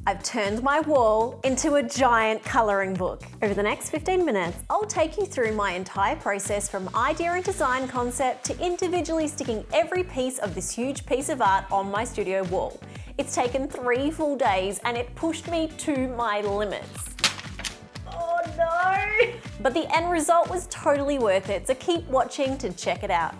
I've turned my wall into a giant colouring book. Over the next 15 minutes, I'll take you through my entire process from idea and design concept to individually sticking every piece of this huge piece of art on my studio wall. It's taken 3 full days and it pushed me to my limits. Oh no! But the end result was totally worth it, so keep watching to check it out.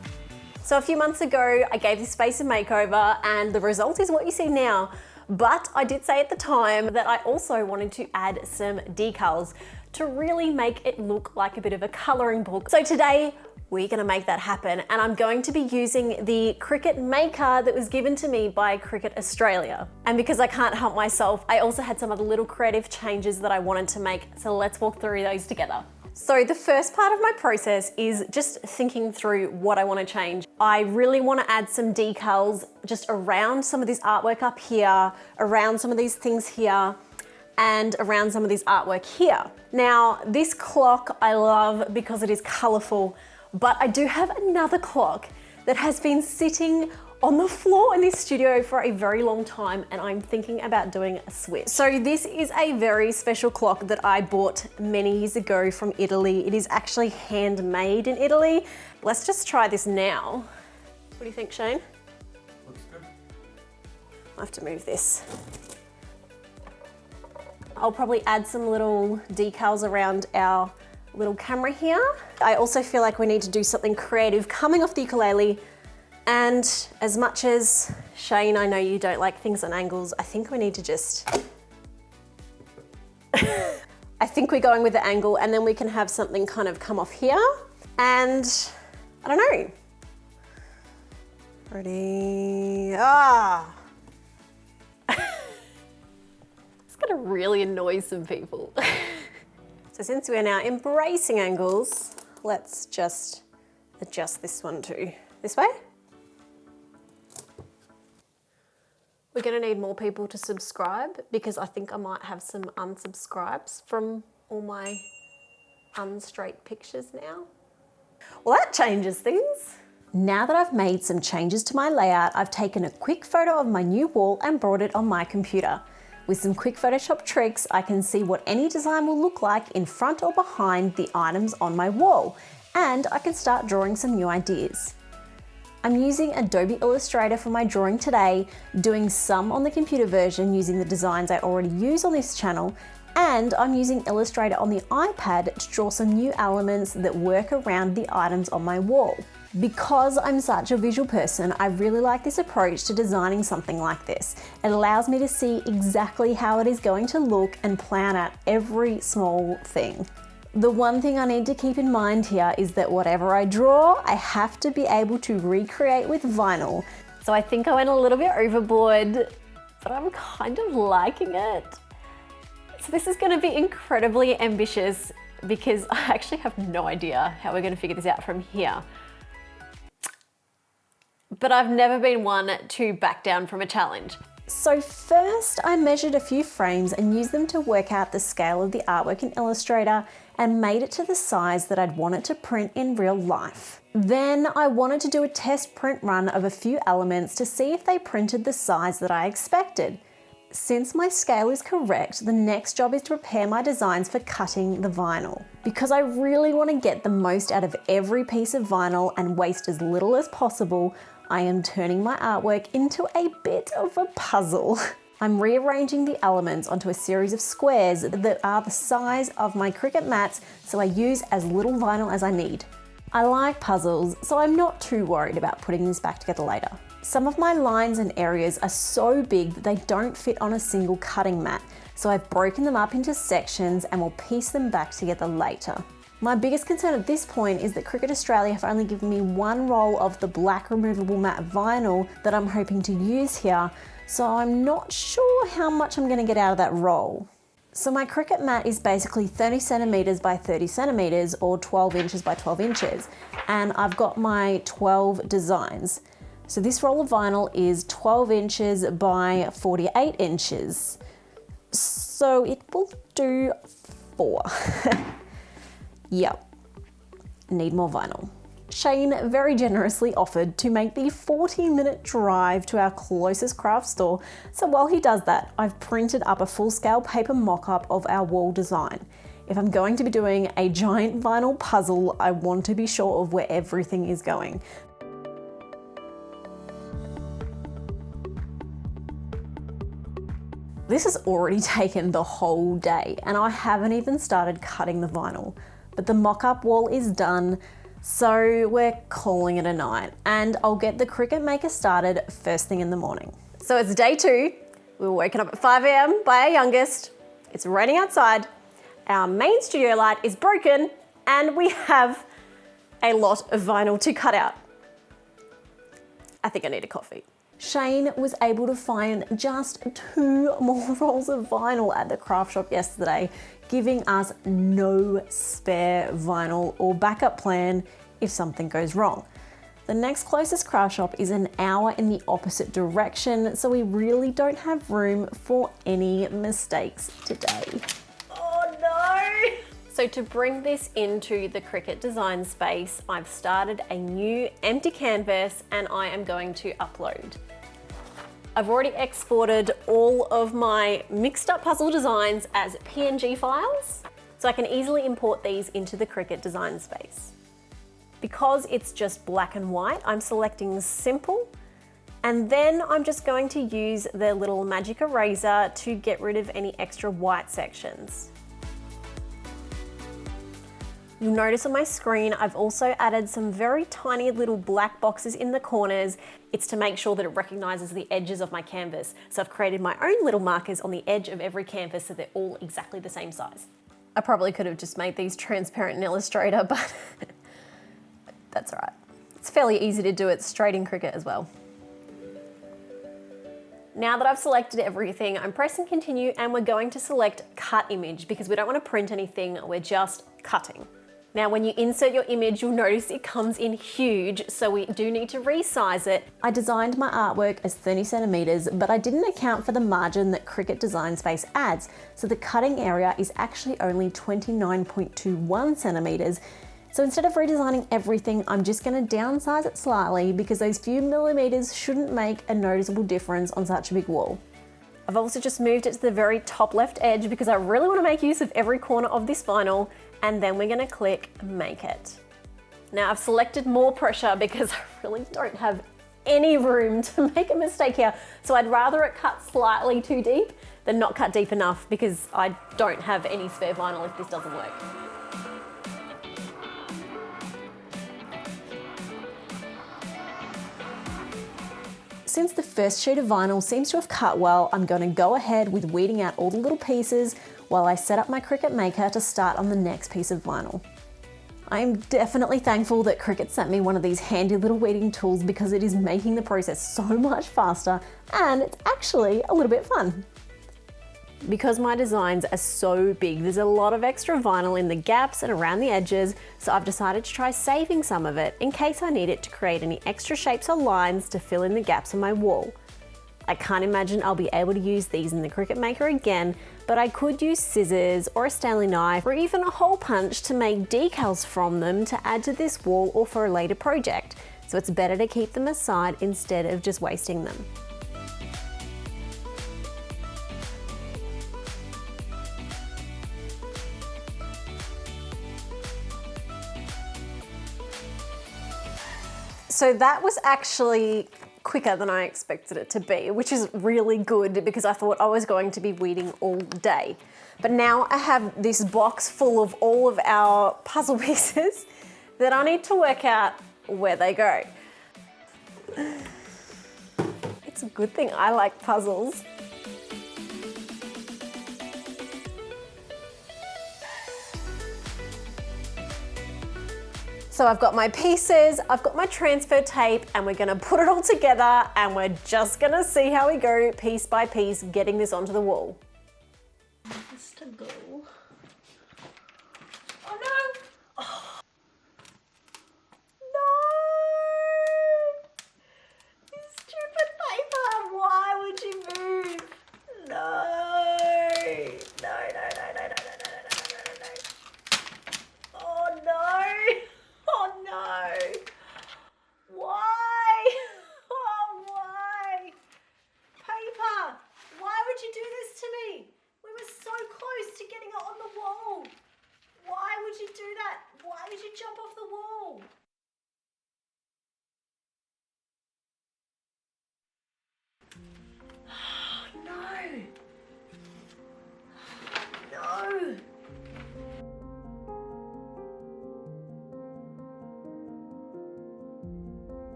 So a few months ago, I gave this space a makeover and the result is what you see now. But I did say at the time that I also wanted to add some decals to really make it look like a bit of a colouring book. So today, we're gonna make that happen, and I'm going to be using the Cricut Maker that was given to me by Cricut Australia. And because I can't help myself, I also had some other little creative changes that I wanted to make, so let's walk through those together. So the first part of my process is just thinking through what I want to change. I really want to add some decals just around some of this artwork up here, around some of these things here, and around some of this artwork here. Now, this clock I love because it is colourful, but I do have another clock that has been sitting on the floor in this studio for a very long time, and I'm thinking about doing a switch. So this is a very special clock that I bought many years ago from Italy. It is actually handmade in Italy. Let's just try this now. What do you think, Shane? Looks good. I have to move this. I'll probably add some little decals around our little camera here. I also feel like we need to do something creative coming off the ukulele. And as much as Shane, I know you don't like things on angles, I think we need to just, I think we're going with the angle, and then we can have something kind of come off here. And I don't know. Ready? It's gonna really annoy some people. So since we're now embracing angles, let's just adjust this one too. This way? We're gonna need more people to subscribe because I think I might have some unsubscribes from all my unstraight pictures now. Well, that changes things. Now that I've made some changes to my layout, I've taken a quick photo of my new wall and brought it on my computer. With some quick Photoshop tricks, I can see what any design will look like in front or behind the items on my wall, and I can start drawing some new ideas. I'm using Adobe Illustrator for my drawing today, doing some on the computer version using the designs I already use on this channel, and I'm using Illustrator on the iPad to draw some new elements that work around the items on my wall. Because I'm such a visual person, I really like this approach to designing something like this. It allows me to see exactly how it is going to look and plan out every small thing. The one thing I need to keep in mind here is that whatever I draw, I have to be able to recreate with vinyl. So I think I went a little bit overboard, but I'm kind of liking it. So this is going to be incredibly ambitious because I actually have no idea how we're going to figure this out from here. But I've never been one to back down from a challenge. So first I measured a few frames and used them to work out the scale of the artwork in Illustrator and made it to the size that I'd want it to print in real life. Then I wanted to do a test print run of a few elements to see if they printed the size that I expected. Since my scale is correct, the next job is to prepare my designs for cutting the vinyl. Because I really want to get the most out of every piece of vinyl and waste as little as possible, I am turning my artwork into a bit of a puzzle. I'm rearranging the elements onto a series of squares that are the size of my Cricut mats, so I use as little vinyl as I need. I like puzzles, so I'm not too worried about putting this back together later. Some of my lines and areas are so big that they don't fit on a single cutting mat, so I've broken them up into sections and will piece them back together later. My biggest concern at this point is that Cricut Australia have only given me one roll of the black removable matte vinyl that I'm hoping to use here, so I'm not sure how much I'm going to get out of that roll. So my Cricut mat is basically 30 centimeters by 30 centimeters or 12 inches by 12 inches, and I've got my 12 designs. So this roll of vinyl is 12 inches by 48 inches. So it will do 4. Yep, need more vinyl. Shane very generously offered to make the 40-minute drive to our closest craft store, so while he does that, I've printed up a full-scale paper mock-up of our wall design. If I'm going to be doing a giant vinyl puzzle, I want to be sure of where everything is going. This has already taken the whole day and I haven't even started cutting the vinyl, but the mock-up wall is done, so we're calling it a night, and I'll get the Cricut Maker started first thing in the morning. So it's day 2, we were woken up at 5 a.m. by our youngest, it's raining outside, our main studio light is broken, and we have a lot of vinyl to cut out. I think I need a coffee. Shane was able to find just 2 more rolls of vinyl at the craft shop yesterday, giving us no spare vinyl or backup plan if something goes wrong. The next closest craft shop is an hour in the opposite direction, so we really don't have room for any mistakes today. Oh no! So to bring this into the Cricut design space, I've started a new empty canvas and I am going to upload. I've already exported all of my mixed up puzzle designs as PNG files, so I can easily import these into the Cricut design space. Because it's just black and white, I'm selecting simple, and then I'm just going to use the little magic eraser to get rid of any extra white sections. You'll notice on my screen, I've also added some very tiny little black boxes in the corners. It's to make sure that it recognizes the edges of my canvas. So I've created my own little markers on the edge of every canvas so they're all exactly the same size. I probably could have just made these transparent in Illustrator, but that's all right. It's fairly easy to do it straight in Cricut as well. Now that I've selected everything, I'm pressing continue and we're going to select cut image because we don't want to print anything, we're just cutting. Now, when you insert your image, you'll notice it comes in huge, so we do need to resize it. I designed my artwork as 30 centimeters, but I didn't account for the margin that Cricut Design Space adds, so the cutting area is actually only 29.21 centimeters. So instead of redesigning everything, I'm just going to downsize it slightly because those few millimeters shouldn't make a noticeable difference on such a big wall. I've also just moved it to the very top left edge because I really want to make use of every corner of this vinyl, and then we're going to click Make It. Now I've selected more pressure because I really don't have any room to make a mistake here, so I'd rather it cut slightly too deep than not cut deep enough because I don't have any spare vinyl if this doesn't work. Since the first sheet of vinyl seems to have cut well, I'm going to go ahead with weeding out all the little pieces while I set up my Cricut Maker to start on the next piece of vinyl. I'm definitely thankful that Cricut sent me one of these handy little weeding tools because it is making the process so much faster and it's actually a little bit fun. Because my designs are so big, there's a lot of extra vinyl in the gaps and around the edges, so I've decided to try saving some of it in case I need it to create any extra shapes or lines to fill in the gaps on my wall. I can't imagine I'll be able to use these in the Cricut Maker again, but I could use scissors or a Stanley knife or even a hole punch to make decals from them to add to this wall or for a later project, so it's better to keep them aside instead of just wasting them. So that was actually quicker than I expected it to be, which is really good because I thought I was going to be weeding all day. But now I have this box full of all of our puzzle pieces that I need to work out where they go. It's a good thing I like puzzles. So I've got my pieces, I've got my transfer tape, and we're gonna put it all together and we're just gonna see how we go piece by piece getting this onto the wall. This to go. Oh no! Oh. No! You stupid paper, why would you move? No! No, no, no, no, no, no, no, no, no, no, no. Oh no! Oh no!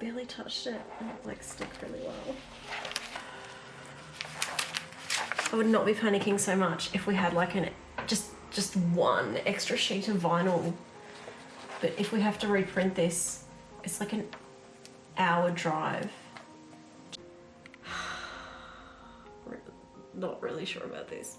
barely touched it and it like stuck really well. I would not be panicking so much if we had like just one extra sheet of vinyl. But if we have to reprint this, it's like an hour drive. Not really sure about this.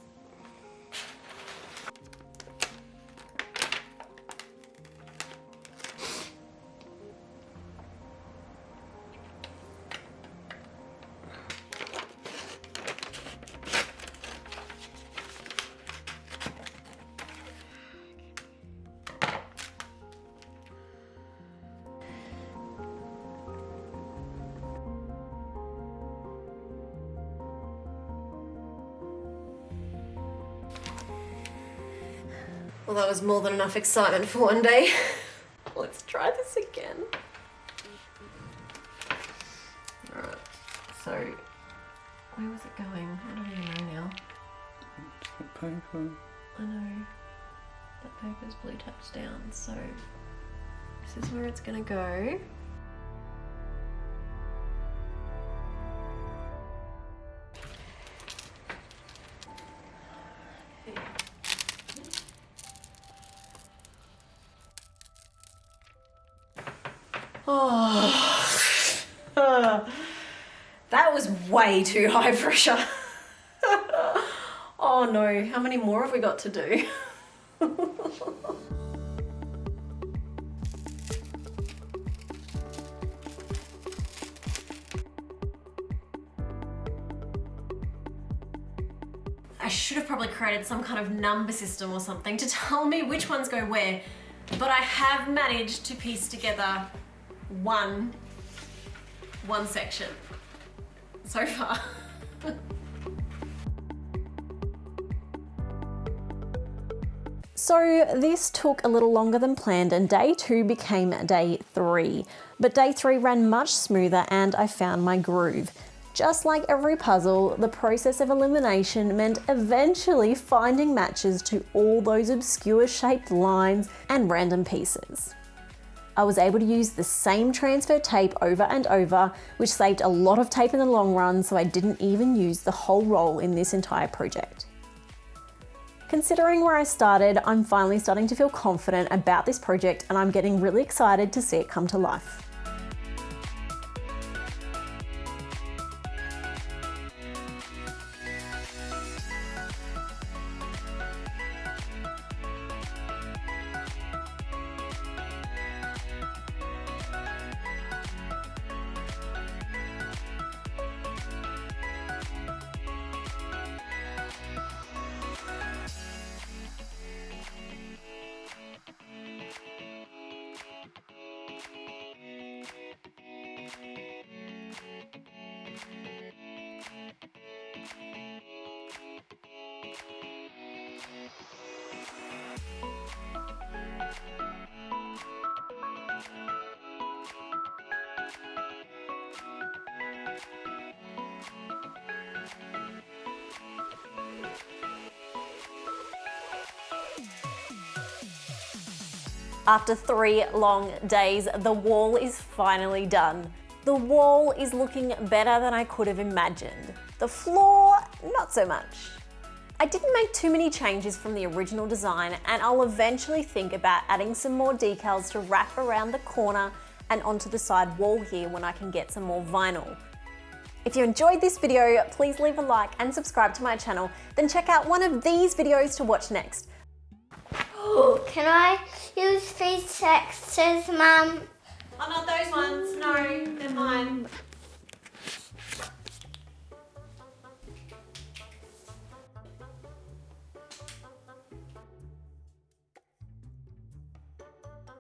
Well, that was more than enough excitement for one day. Let's try this again. Alright, so where was it going? I don't even know now. Paper. I know. That paper's blue tacked down, so this is where it's gonna go. Oh, that was way too high pressure. Oh no, how many more have we got to do? I should have probably created some kind of number system or something to tell me which ones go where, but I have managed to piece together one section so far. So this took a little longer than planned and day 2 became day 3. But day 3 ran much smoother and I found my groove. Just like every puzzle, the process of elimination meant eventually finding matches to all those obscure shaped lines and random pieces. I was able to use the same transfer tape over and over, which saved a lot of tape in the long run, so I didn't even use the whole roll in this entire project. Considering where I started, I'm finally starting to feel confident about this project and I'm getting really excited to see it come to life. After 3 long days, the wall is finally done. The wall is looking better than I could have imagined. The floor, not so much. I didn't make too many changes from the original design and I'll eventually think about adding some more decals to wrap around the corner and onto the side wall here when I can get some more vinyl. If you enjoyed this video, please leave a like and subscribe to my channel, then check out one of these videos to watch next. Can I use these textures, Mum? Oh, not those ones. No, they're mine.